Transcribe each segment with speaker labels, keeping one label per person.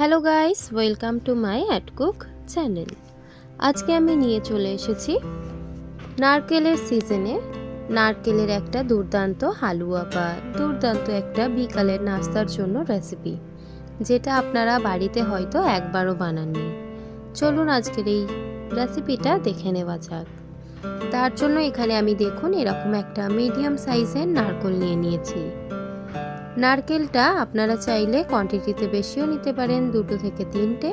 Speaker 1: Hello guys, welcome to my at cook channel. আজকে আমি নিয়ে চলে এসেছি নারকেলের সিজনে নারকেলের একটা দুর্দান্ত হালুয়া বা দুর্দান্ত একটা বিকালের নাস্তার জন্য রেসিপি, যেটা আপনারা বাড়িতে হয়তো একবারও বানাননি। চলুন আজকের এই রেসিপিটা দেখে নেওয়া যাক। তার জন্য এখানে আমি দেখুন এরকম একটা মিডিয়াম সাইজের নারকেল নিয়ে নিয়েছি। নারকেলটা আপনারা চাইলে কোয়ান্টিটিতে বেশিও নিতে পারেন, 2 থেকে 3টে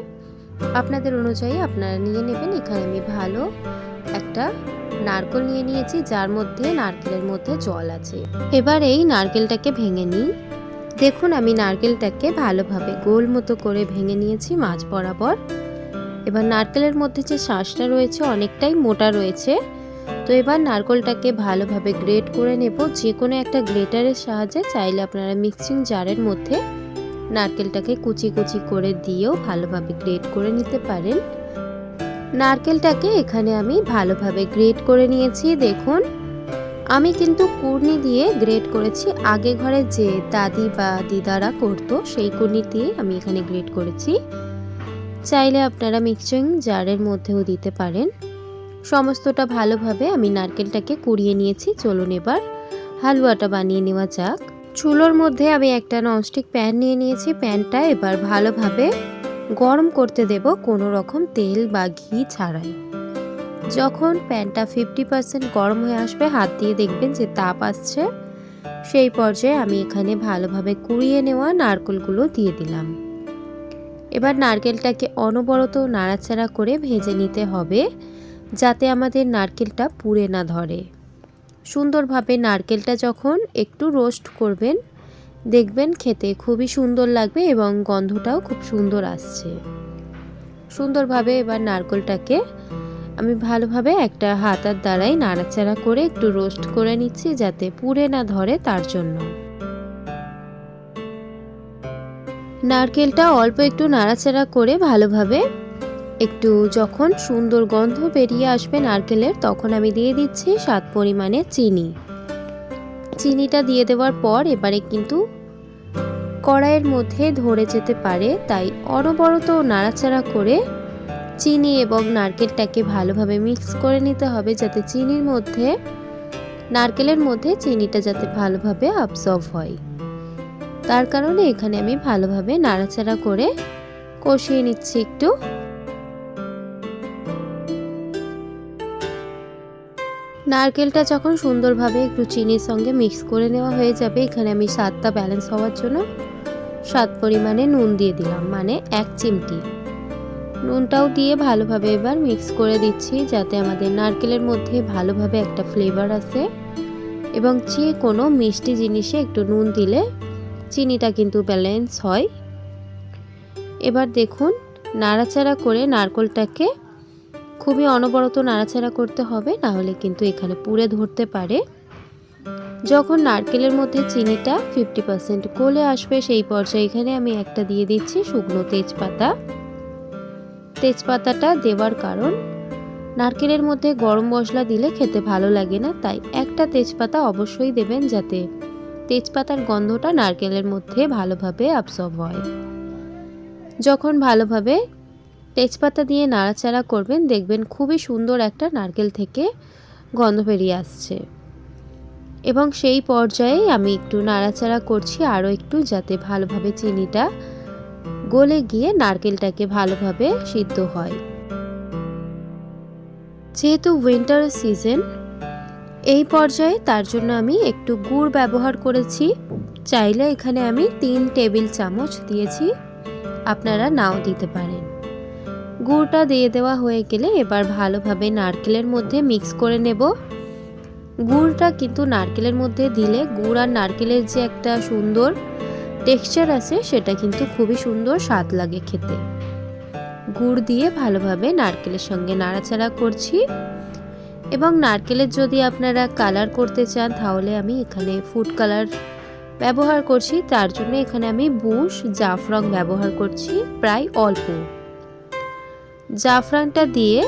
Speaker 1: আপনাদের অনুযায়ী আপনারা নিয়ে নেবেন। এখানে আমি ভালো একটা নারকেল নিয়ে নিয়েছি, যার মধ্যে নারকেলের মধ্যে জল আছে। এবার এই নারকেলটাকে ভেঙে নিই। দেখুন আমি নারকেলটাকে ভালোভাবে গোল মতো করে ভেঙে নিয়েছি মাঝ বরাবর। এবার নারকেলের মধ্যে যে শাঁসটা রয়েছে অনেকটাই মোটা রয়েছে, তো এবার নারকেলটাকে ভালোভাবে গ্রেট করে নেব। যে কোনো একটা গ্রেটারের সাহায্যে, চাইলে আপনারা মিক্সিং জারের মধ্যে নারকেলটাকে কুচি কুচি করে দিয়েও ভালোভাবে গ্রেট করে নিতে পারেন। নারকেলটাকে এখানে আমি ভালোভাবে গ্রেট করে নিয়েছি। দেখুন আমি কিন্তু কুর্নি দিয়ে গ্রেট করেছি। আগে ঘরে যে দাদি বা দিদারা করতো সেই কুর্নি দিয়ে আমি এখানে গ্রেট করেছি। চাইলে আপনারা মিক্সিং জারের মধ্যেও দিতে পারেন। সমস্তটা ভালোভাবে আমি নারকেলটাকে কুড়িয়ে নিয়েছি। চলুন এবার হালুয়াটা বানিয়ে নেওয়া যাক। চুলোর মধ্যে আমি একটা ননস্টিক প্যান নিয়ে নিয়েছি। প্যানটা এবার ভালোভাবে গরম করতে দেব, কোনো রকম তেল বা ঘি ছাড়াই। যখন প্যানটা 50% গরম হয়ে আসবে, হাত দিয়ে দেখবেন যে তাপ আসছে, সেই পর্যায়ে আমি এখানে ভালোভাবে কুড়িয়ে নেওয়া নারকেলগুলো দিয়ে দিলাম। এবার নারকেলটাকে অনবরত নাড়াচাড়া করে ভেজে নিতে হবে, যাতে আমাদের নারকেলটা পুড়ে না ধরে। সুন্দরভাবে নারকেলটা যখন একটু রোস্ট করবেন, দেখবেন খেতে খুবই সুন্দর লাগবে এবং গন্ধটাও খুব সুন্দর আসছে। সুন্দরভাবে এবার নারকেলটাকে আমি ভালোভাবে একটা হাতার দ্বারাই নাড়াচাড়া করে একটু রোস্ট করে নিচ্ছি, যাতে পুড়ে না ধরে তার জন্য। নারকেলটা অল্প একটু নাড়াচাড়া করে ভালোভাবে একটু যখন সুন্দর গন্ধ বেরিয়ে আসবে নারকেলের, তখন আমি দিয়ে দিচ্ছি স্বাদ পরিমাণে চিনি। চিনিটা দিয়ে দেওয়ার পর এবারে কিন্তু কড়াইয়ের মধ্যে ধরে যেতে পারে, তাই অনবরত নাড়াচাড়া করে চিনি এবং নারকেলটাকে ভালোভাবে মিক্স করে নিতে হবে, যাতে চিনির মধ্যে নারকেলের মধ্যে চিনিটা যাতে ভালোভাবে অ্যাবসর্ব হয়। তার কারণে এখানে আমি ভালোভাবে নাড়াচাড়া করে কষিয়ে নিচ্ছি একটু। নারকেলটা যখন সুন্দরভাবে একটু চিনির সঙ্গে মিক্স করে নেওয়া হয়ে যাবে, এখানে আমি স্বাদটা ব্যালেন্স হওয়ার জন্য স্বাদ পরিমাণে নুন দিয়ে দিলাম, মানে 1 চিমটি। নুনটাও দিয়ে ভালোভাবে এবার মিক্স করে দিচ্ছি, যাতে আমাদের নারকেলের মধ্যে ভালোভাবে একটা ফ্লেভার আসে। এবং যে কোনো মিষ্টি জিনিসে একটু নুন দিলে চিনিটা কিন্তু ব্যালেন্স হয়। এবার দেখুন নাড়াচাড়া করে নারকেলটাকে খুবই অনবরত নাড়াচাড়া করতে হবে, না হলে কিন্তু এখানে পুড়ে ধরতে পারে। যখন নারকেলের মধ্যে চিনিটা 50% গলে আসবে, সেই পর্যায়ে এখানে আমি একটা দিয়ে দিচ্ছি শুকনো তেজপাতা। তেজপাতাটা দেওয়ার কারণ, নারকেলের মধ্যে গরম মশলা দিলে খেতে ভালো লাগে না, তাই একটা তেজপাতা অবশ্যই দেবেন, যাতে তেজপাতার গন্ধটা নারকেলের মধ্যে ভালোভাবে অ্যাবসর্ব হয়। যখন ভালোভাবে তেজপাতা দিয়ে নাড়াচাড়া করবেন, দেখবেন খুবই সুন্দর একটা নারকেল থেকে গন্ধ বেরিয়ে আসছে। এবং সেই পর্যায়ে আমি একটু নাড়াচাড়া করছি আরও একটু, যাতে ভালোভাবে চিনিটা গলে গিয়ে নারকেলটাকে ভালোভাবে সিদ্ধ হয়। যেহেতু উইন্টার সিজন, এই পর্যায়ে তার জন্য আমি একটু গুড় ব্যবহার করেছি। চাইলে এখানে আমি 3 টেবিল চামচ দিয়েছি, আপনারা নাও দিতে পারেন। গুড়টা দিয়ে দেওয়া হয়ে গেলে এবার ভালোভাবে নারকেলের মধ্যে মিক্স করে নেব। গুড়টা কিন্তু নারকেলের মধ্যে দিলে গুড় আর নারকেলের যে একটা সুন্দর টেক্সচার আছে, সেটা কিন্তু খুবই সুন্দর স্বাদ লাগে খেতে। গুড় দিয়ে ভালোভাবে নারকেলের সঙ্গে নাড়াচাড়া করছি। এবং নারকেলের যদি আপনারা কালার করতে চান, তাহলে আমি এখানে ফুড কালার ব্যবহার করছি। তার জন্য এখানে আমি বুশ জাফরান ব্যবহার করছি, প্রায় অল্প। জাফরানটা দিয়ে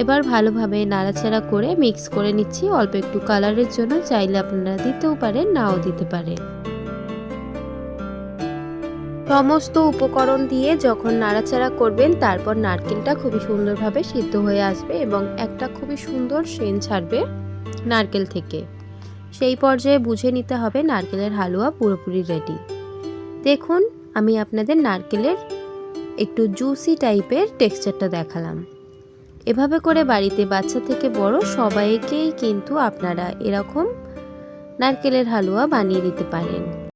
Speaker 1: এবার ভালোভাবে নাড়াচাড়া করে মিক্স করে নিচ্ছি অল্প একটু কালারের জন্য। চাইলে আপনারা দিতেও পারেন, নাও দিতে পারেন। সমস্ত উপকরণ দিয়ে যখন নাড়াচাড়া করবেন তারপর নারকেলটা খুবই সুন্দরভাবে সিদ্ধ হয়ে আসবে এবং একটা খুবই সুন্দর সেন্ট ছাড়বে নারকেল থেকে। সেই পর্যায়ে বুঝে নিতে হবে নারকেলের হালুয়া পুরোপুরি রেডি। দেখুন আমি আপনাদের নারকেলের একটু জুসি টাইপের টেক্সচারটা দেখালাম। এভাবে করে বাড়িতে বাচ্চা থেকে বড় সবাইকেই কিন্তু আপনারা এরকম নারকেলের হালুয়া বানিয়ে দিতে পারেন।